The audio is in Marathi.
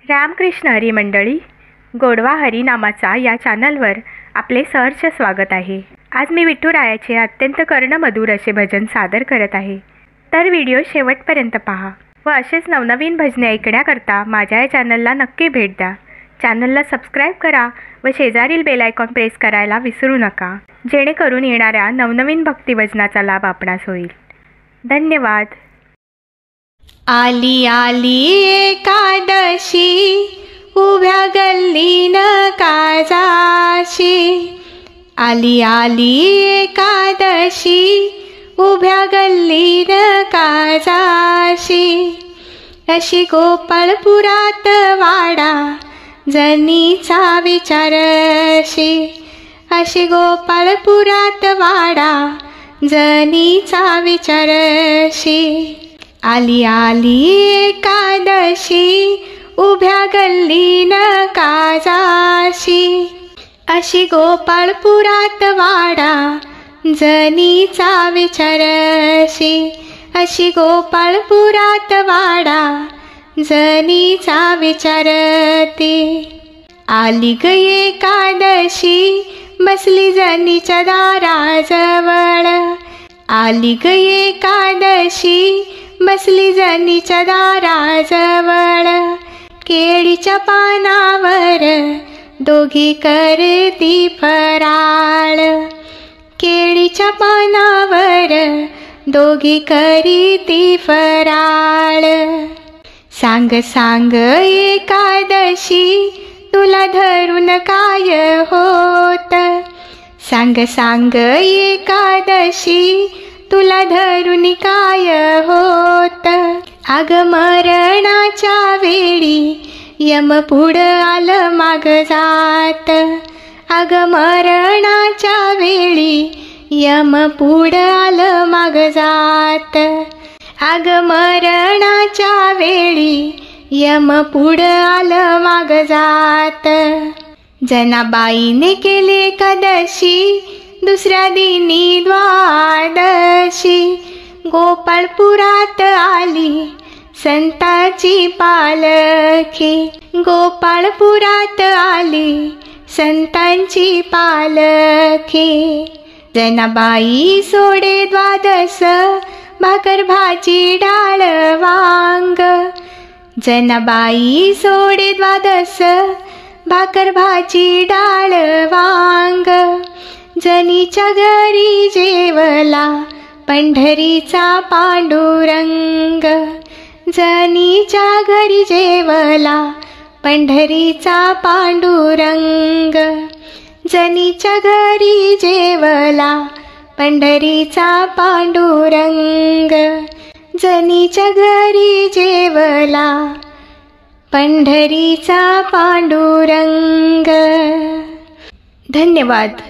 रामकृष्ण हरी मंडळी, गोडवा हरी नामाचा या चॅनलवर आपले सहर्ष स्वागत आहे। आज मी विठुरायाचे अत्यंत कर्णमधुर असे भजन सादर करत आहे, तर व्हिडिओ शेवटपर्यंत पहा व असेच नवनवीन भजने ऐकण्याकरता माझ्या या चॅनलला नक्की भेट द्या। चॅनलला सबस्क्राईब करा व शेजारील बेल आयकॉन प्रेस करायला विसरू नका, जेणेकरून येणाऱ्या नवनवीन भक्ती भजनाचा लाभ आपणास होईल। धन्यवाद। आली आली एकादशी, उभ्या गल्लीन काजाशी। आली आली एकादशी, उभ्या गल्लीन काजाशी। अशी गोपाळपुरात वाडा, जनीचा विचारशी। अशी गोपाळपुरात वाडा, जनीचा विचारशी। आली आली एकादशी, उभ्या गल्लीन काजाशी। अशी गोपाळपुरात वाडा, जनीचा विचारशी। अशी गोपाळपुरात वाडा, जनीचा विचारती। आली ग एकादशी, बसली जनीच्या दाराजवळ। आली ग एकादशी, बसली जनीच्या दाराजवळ। केळीच्या पानावर दोघी करती फराळ। केळीच्या पानावर दोघी करीती फराळ। सांग सांग एकादशी, तुला धरून काय होत। सांग सांग एकादशी, तुला धरून काय होत। अग मरणाच्या वेळी यम पुढं आलं माग जात। अग मरणाच्या वेळी यम पुढं आलं माग जात। अग मरणाच्या वेळी यम पुढं आलं माग जात। जनाबाईने केले एकादशी, दुसऱ्या दिनी द्वादशी। गोपाळपुरात आली संताची पालखी। गोपाळपुरात आली संतांची पालखी। जनाबाई सोडे द्वादश, भाकर भाजी डाळ वांग। जनाबाई सोडे द्वादश, भाकर भाजी डाळ वांग। जनीच्या घरी जेवला पंढरीचा पांडुरंग। जनीच्या घरी जेवला पंढरीचा पांडुरंग। जनीच्या घरी जेवला पंढरीचा पांडुरंग। जनीच्या घरी जेवला पंढरीचा पांडुरंग। धन्यवाद।